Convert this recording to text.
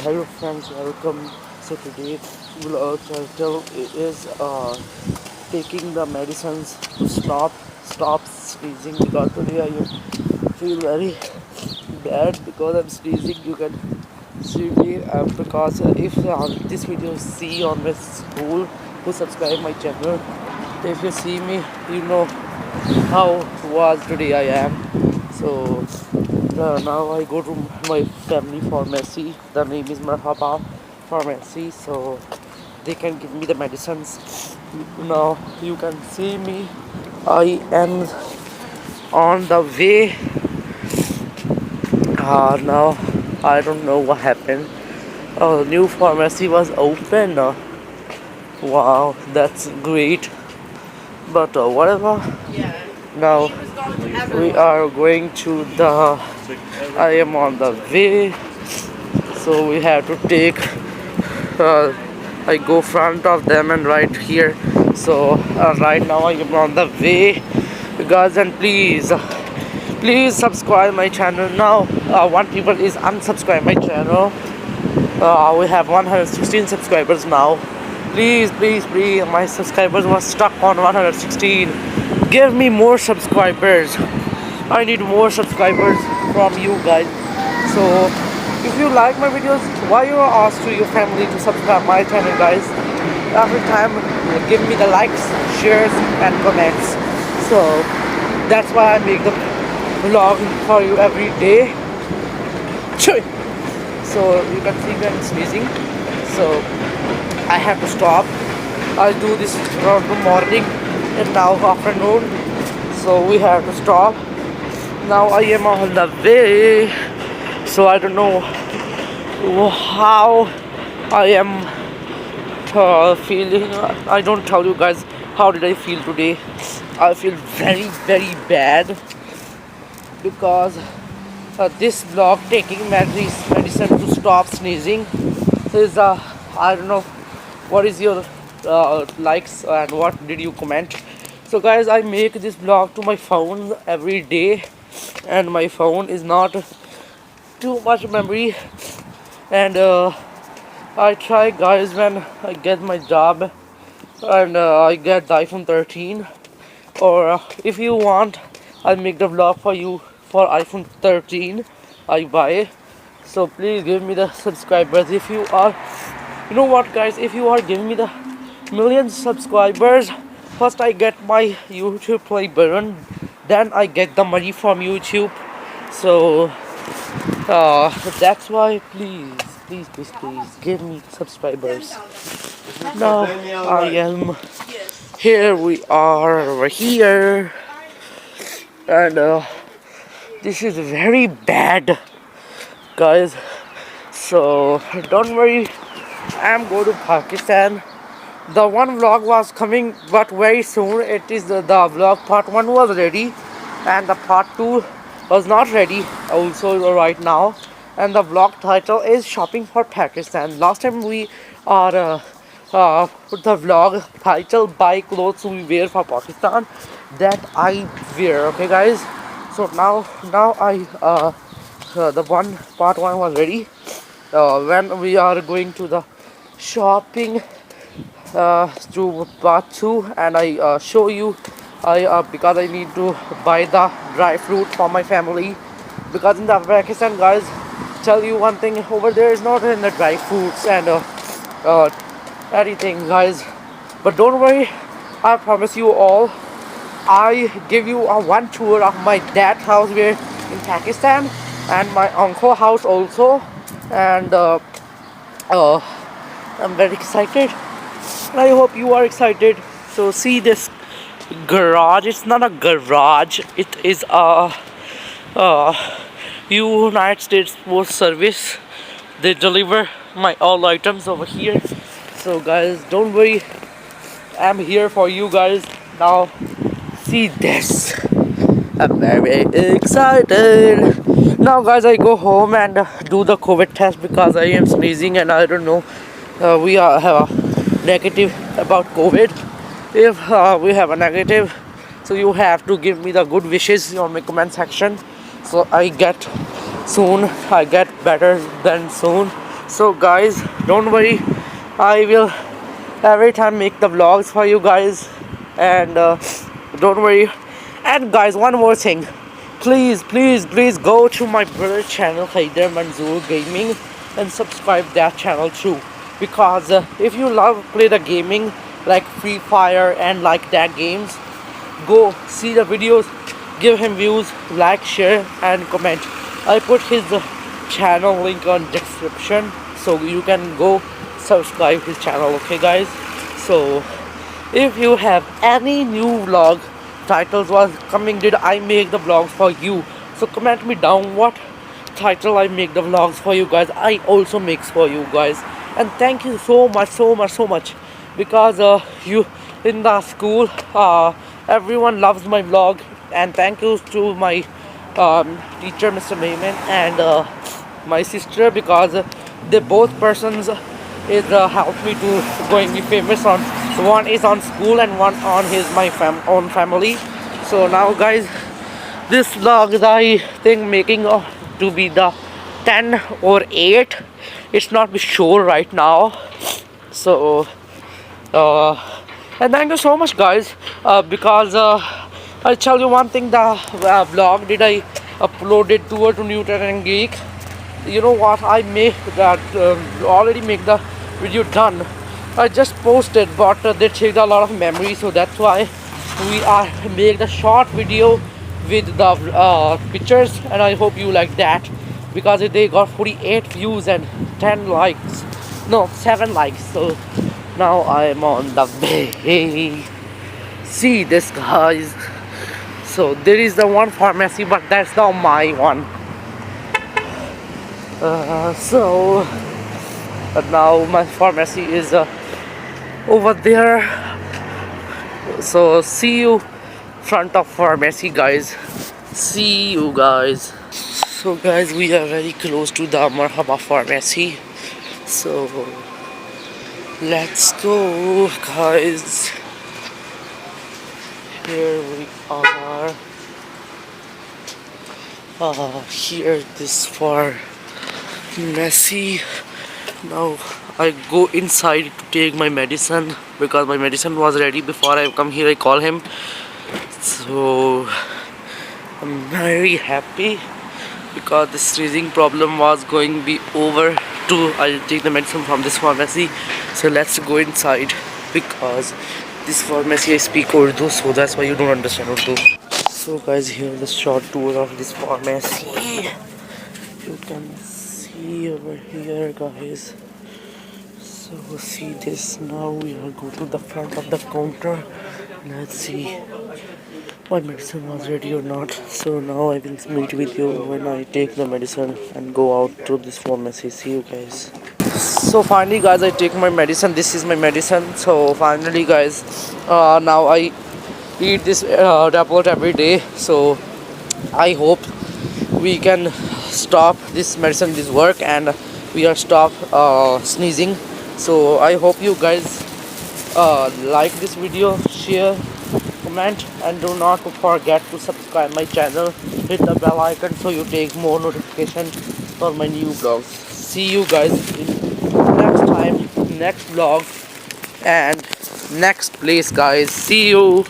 Hello friends, welcome. So today's vlog title is taking the medicines to stop sneezing, because today I feel very bad because I'm sneezing. You can see me because if this video see on my school who subscribe my channel, if you see me, you know how was today I am. So now I go to my family pharmacy. The name is Marhaba Pharmacy. So they can give me the medicines. Now you can see me. I am on the way. Now I don't know what happened. Oh, new pharmacy was open. Wow, that's great. But whatever. Now we are going to the. I am on the way, so we have to take. I go front of them and right here. So right now I am on the way, guys, and please subscribe my channel now. One people is unsubscribe my channel. We have 116 subscribers now. Please, my subscribers was stuck on 116. Give me more subscribers. I need more subscribers from you guys. So if you like my videos, why you ask to your family to subscribe my channel, guys? Every time give me the likes, shares and comments. So that's why I make the vlog for you every day. So you can see me I'm sneezing. So I have to stop. I do this around the morning and now afternoon. So we have to stop. Now I am on the way. So I don't know how I am feeling. I don't tell you guys how did I feel today. I feel very bad because this vlog taking medicine to stop sneezing is I don't know what is your likes and what did you comment. So guys, I make this vlog to my phone every day and my phone is not too much memory, and I try, guys, when I get my job and I get the iPhone 13, or if you want I'll make the vlog for you for iPhone 13 I buy. So please give me the subscribers. If you are, you know what guys, if you are giving me the million subscribers, first I get my YouTube play button, then I get the money from YouTube. So that's why please give me subscribers. Now I am here. We are over here, and this is very bad, guys. So don't worry, I'm going to Pakistan. The one vlog was coming, but very soon it is the vlog part 1 was ready, and the part 2 was not ready also right now. And the vlog title is shopping for Pakistan. Last time we are put the vlog title buy clothes we wear for Pakistan, that I wear. Okay guys, so now I the one part 1 was ready. When we are going to the shopping to part 2, and I show you because I need to buy the dry fruit for my family, because in the Pakistan, guys, tell you one thing, over there is not in the dry fruits and anything, guys. But don't worry, I promise you all, I give you a one tour of my dad's house where in Pakistan, and my uncle house also. And I'm very excited. I hope you are excited. So see this garage. It's not a garage. It is a United States Post Service. They deliver my all items over here. So guys, don't worry. I'm here for you guys. Now see this. I'm very excited. Now guys, I go home and do the COVID test because I am sneezing and I don't know. We have a negative about COVID. If we have a negative, so you have to give me the good wishes on my comment section. So I get better than soon. So guys, don't worry, I will every time make the vlogs for you guys, and don't worry. And guys, one more thing, please go to my brother channel Haider Manzoor Gaming and subscribe that channel too, because if you love play the gaming like Free Fire and like that games, go see the videos, give him views, like, share and comment. I put his channel link on description, so you can go subscribe his channel, okay guys? So if you have any new vlog titles was coming, did I make the vlogs for you, so comment me down what title I make the vlogs for you guys. I also makes for you guys. And thank you so much, because you in the school, everyone loves my vlog. And thank you to my teacher Mr. Mayman and my sister, because they both persons is helped me to going be famous. On one is on school and one on his my own family. So now guys, this vlog is I think making to be the 10 or 8, it's not be sure right now. So and thank you so much guys, because I'll tell you one thing, the vlog did I uploaded to Newton and Geek. You know what, I made that already make the video done. I just posted, but they take a lot of memory, so that's why we are make the short video with the pictures, and I hope you like that, because they got 48 views and 10 likes, no 7 likes. So now I'm on the way. See this guys, so there is the one pharmacy, but that's not my one. But now my pharmacy is over there. So see you front of pharmacy guys. See you guys. So guys, we are very close to the Marhaba pharmacy. So let's go guys. Here we are. Here this pharmacy. Now I go inside to take my medicine, because my medicine was ready before I come here. I call him. So I'm very happy, because this sneezing problem was going to be over too. I'll take the medicine from this pharmacy. So let's go inside, because this pharmacy I speak Urdu, so that's why you don't understand Urdu. So guys, here the short tour of this pharmacy. You can see over here guys. So see this, now we are going to the front of the counter. Let's see my medicine was ready or not. So now I will meet with you when I take the medicine and go out to this pharmacy. See you guys. So finally guys, I take my medicine. This is my medicine. So finally guys, now I eat this tablet every day. So I hope we can stop this medicine, this work, and we are stop sneezing. So I hope you guys like this video, share, comment, and do not forget to subscribe my channel. Hit the bell icon so you take more notifications for my new vlogs. See you guys in next time, next vlog and next place guys. See you.